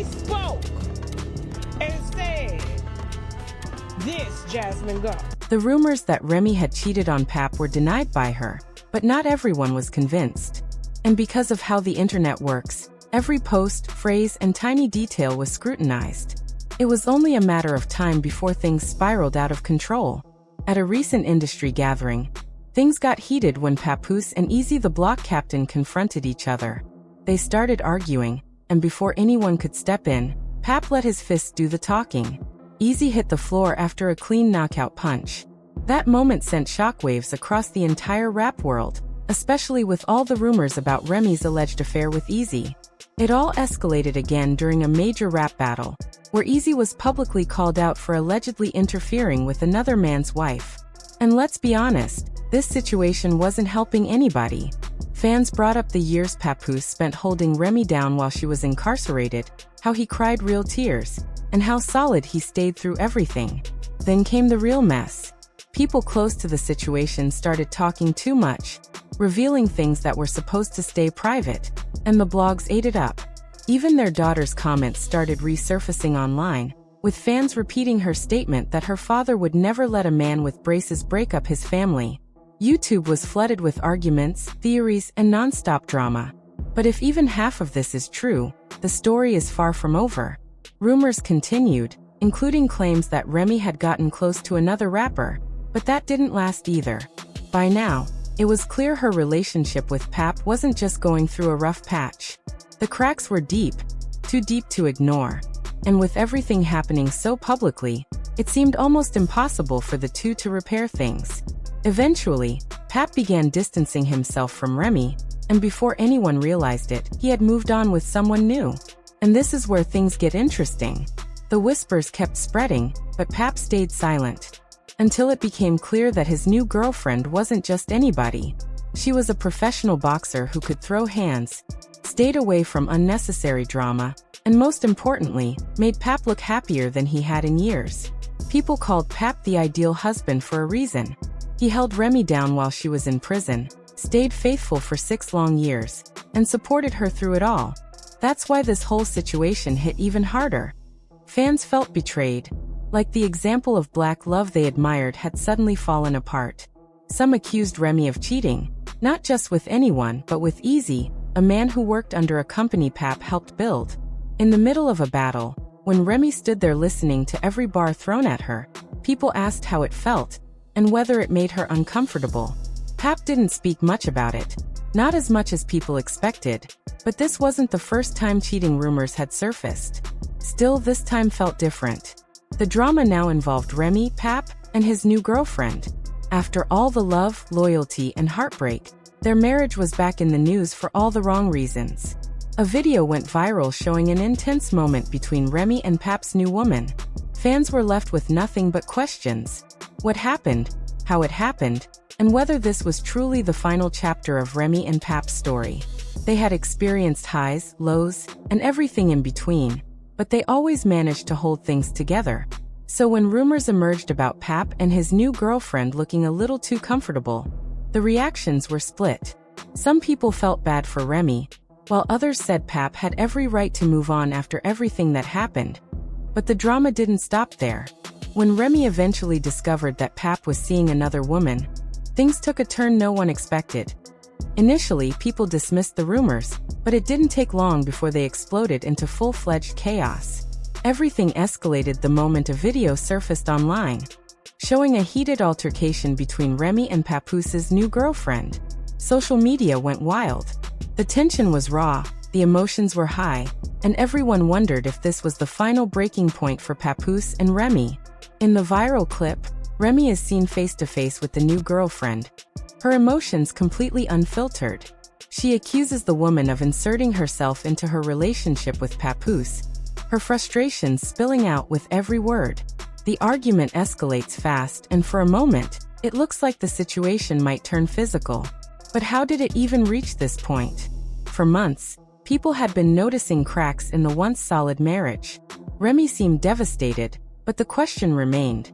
spoke and said, "This, Jasmine, go." The rumors that Remy had cheated on Pap were denied by her, but not everyone was convinced. And because of how the internet works, every post, phrase, and tiny detail was scrutinized. It was only a matter of time before things spiraled out of control. At a recent industry gathering, things got heated when Papoose and Easy the block captain confronted each other. They started arguing, and before anyone could step in, Pap let his fists do the talking. Easy hit the floor after a clean knockout punch. That moment sent shockwaves across the entire rap world, especially with all the rumors about Remy's alleged affair with Easy. It all escalated again during a major rap battle, where Easy was publicly called out for allegedly interfering with another man's wife. And let's be honest, this situation wasn't helping anybody. Fans brought up the years Papoose spent holding Remy down while she was incarcerated, how he cried real tears, and how solid he stayed through everything. Then came the real mess. People close to the situation started talking too much, revealing things that were supposed to stay private, and the blogs ate it up. Even their daughter's comments started resurfacing online, with fans repeating her statement that her father would never let a man with braces break up his family. YouTube was flooded with arguments, theories, and non-stop drama. But if even half of this is true, the story is far from over. Rumors continued, including claims that Remy had gotten close to another rapper, but that didn't last either. By now, it was clear her relationship with Pap wasn't just going through a rough patch. The cracks were deep, too deep to ignore. And with everything happening so publicly, it seemed almost impossible for the two to repair things. Eventually, Pap began distancing himself from Remy, and before anyone realized it, he had moved on with someone new. And this is where things get interesting. The whispers kept spreading, but Pap stayed silent. Until it became clear that his new girlfriend wasn't just anybody. She was a professional boxer who could throw hands, stayed away from unnecessary drama, and most importantly, made Pap look happier than he had in years. People called Pap the ideal husband for a reason. He held Remy down while she was in prison, stayed faithful for 6 long years, and supported her through it all. That's why this whole situation hit even harder. Fans felt betrayed, like the example of black love they admired had suddenly fallen apart. Some accused Remy of cheating, not just with anyone but with Easy, a man who worked under a company Pap helped build. In the middle of a battle, when Remy stood there listening to every bar thrown at her, people asked how it felt, and whether it made her uncomfortable. Pap didn't speak much about it, not as much as people expected, but this wasn't the first time cheating rumors had surfaced. Still, this time felt different. The drama now involved Remy, Pap, and his new girlfriend. After all the love, loyalty, and heartbreak, their marriage was back in the news for all the wrong reasons. A video went viral showing an intense moment between Remy and Pap's new woman. Fans were left with nothing but questions. What happened, how it happened, and whether this was truly the final chapter of Remy and Pap's story. They had experienced highs, lows, and everything in between, but they always managed to hold things together. So when rumors emerged about Pap and his new girlfriend looking a little too comfortable, the reactions were split. Some people felt bad for Remy, while others said Pap had every right to move on after everything that happened. But the drama didn't stop there. When Remy eventually discovered that Pap was seeing another woman, things took a turn no one expected. Initially, people dismissed the rumors, but it didn't take long before they exploded into full-fledged chaos. Everything escalated the moment a video surfaced online, showing a heated altercation between Remy and Papoose's new girlfriend. Social media went wild. The tension was raw, the emotions were high, and everyone wondered if this was the final breaking point for Papoose and Remy. In the viral clip, Remy is seen face-to-face with the new girlfriend, her emotions completely unfiltered. She accuses the woman of inserting herself into her relationship with Papoose, her frustrations spilling out with every word. The argument escalates fast, and for a moment, it looks like the situation might turn physical. But how did it even reach this point? For months, people had been noticing cracks in the once solid marriage. Remy seemed devastated, but the question remained.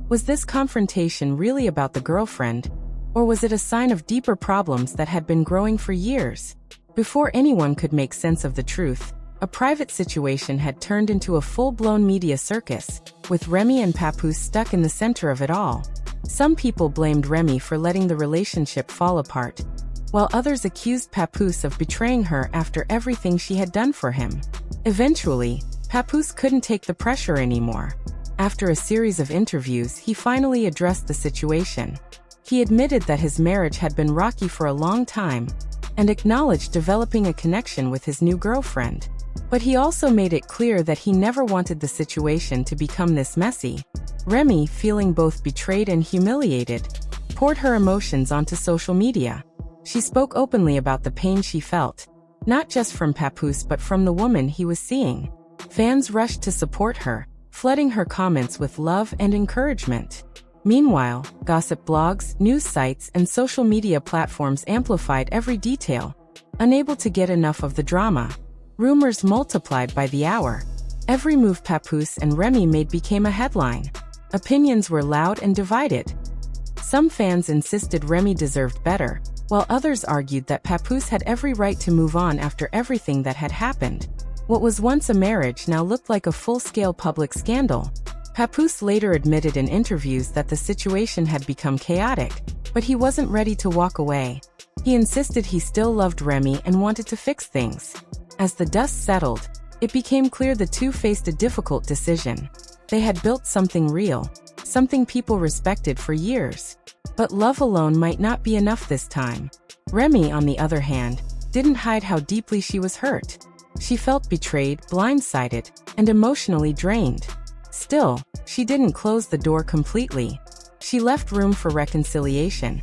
Was this confrontation really about the girlfriend, or was it a sign of deeper problems that had been growing for years? Before anyone could make sense of the truth, A private situation had turned into a full-blown media circus, with Remy and Papoose stuck in the center of it all. Some people blamed Remy for letting the relationship fall apart, while others accused Papoose of betraying her after everything she had done for him. Eventually, Papoose couldn't take the pressure anymore. After a series of interviews, he finally addressed the situation. He admitted that his marriage had been rocky for a long time, and acknowledged developing a connection with his new girlfriend. But he also made it clear that he never wanted the situation to become this messy. Remy, feeling both betrayed and humiliated, poured her emotions onto social media. She spoke openly about the pain she felt, not just from Papoose but from the woman he was seeing. Fans rushed to support her, flooding her comments with love and encouragement. Meanwhile, gossip blogs, news sites, and social media platforms amplified every detail. Unable to get enough of the drama, rumors multiplied by the hour. Every move Papoose and Remy made became a headline. Opinions were loud and divided. Some fans insisted Remy deserved better, while others argued that Papoose had every right to move on after everything that had happened. What was once a marriage now looked like a full-scale public scandal. Papoose later admitted in interviews that the situation had become chaotic, but he wasn't ready to walk away. He insisted he still loved Remy and wanted to fix things. As the dust settled, it became clear the two faced a difficult decision. They had built something real, something people respected for years. But love alone might not be enough this time. Remy, on the other hand, didn't hide how deeply she was hurt. She felt betrayed, blindsided, and emotionally drained. Still, she didn't close the door completely. She left room for reconciliation.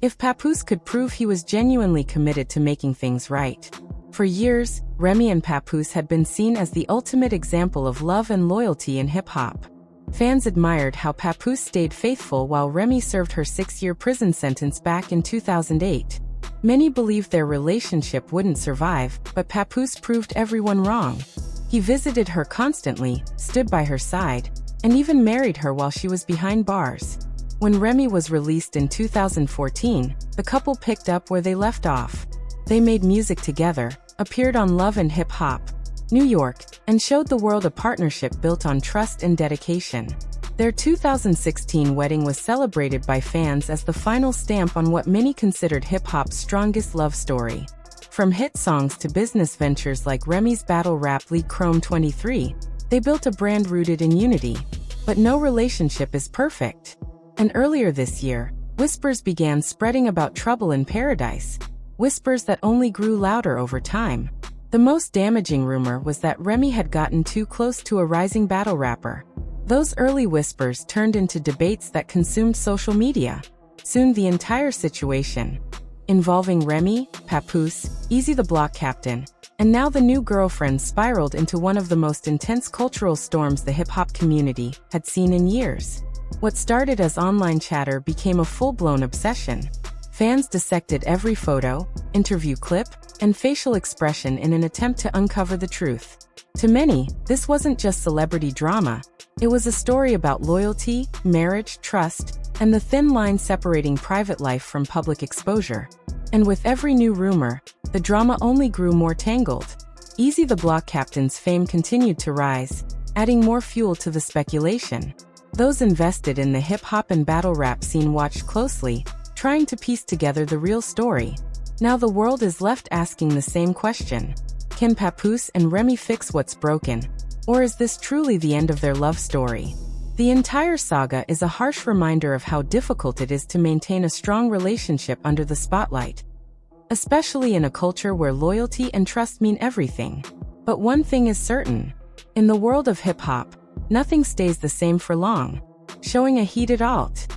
If Papoose could prove he was genuinely committed to making things right. For years, Remy and Papoose had been seen as the ultimate example of love and loyalty in hip-hop. Fans admired how Papoose stayed faithful while Remy served her 6-year prison sentence back in 2008. Many believed their relationship wouldn't survive, but Papoose proved everyone wrong. He visited her constantly, stood by her side, and even married her while she was behind bars. When Remy was released in 2014, the couple picked up where they left off. They made music together, appeared on Love and Hip Hop, New York, and showed the world a partnership built on trust and dedication. Their 2016 wedding was celebrated by fans as the final stamp on what many considered hip-hop's strongest love story. From hit songs to business ventures like Remy's battle rap league Chrome 23, they built a brand rooted in unity. But no relationship is perfect. And earlier this year, whispers began spreading about trouble in paradise. Whispers that only grew louder over time. The most damaging rumor was that Remy had gotten too close to a rising battle rapper. Those early whispers turned into debates that consumed social media. Soon the entire situation, involving Remy, Papoose, Easy the Block Captain, and now the new girlfriend, spiraled into one of the most intense cultural storms the hip-hop community had seen in years. What started as online chatter became a full-blown obsession. Fans dissected every photo, interview clip, and facial expression in an attempt to uncover the truth. To many, this wasn't just celebrity drama. It was a story about loyalty, marriage, trust, and the thin line separating private life from public exposure. And with every new rumor, the drama only grew more tangled. Easy the Block Captain's fame continued to rise, adding more fuel to the speculation. Those invested in the hip-hop and battle rap scene watched closely, trying to piece together the real story. Now the world is left asking the same question. Can Papoose and Remy fix what's broken? Or is this truly the end of their love story? The entire saga is a harsh reminder of how difficult it is to maintain a strong relationship under the spotlight, especially in a culture where loyalty and trust mean everything. But one thing is certain. In the world of hip-hop, nothing stays the same for long. Showing a heated alt.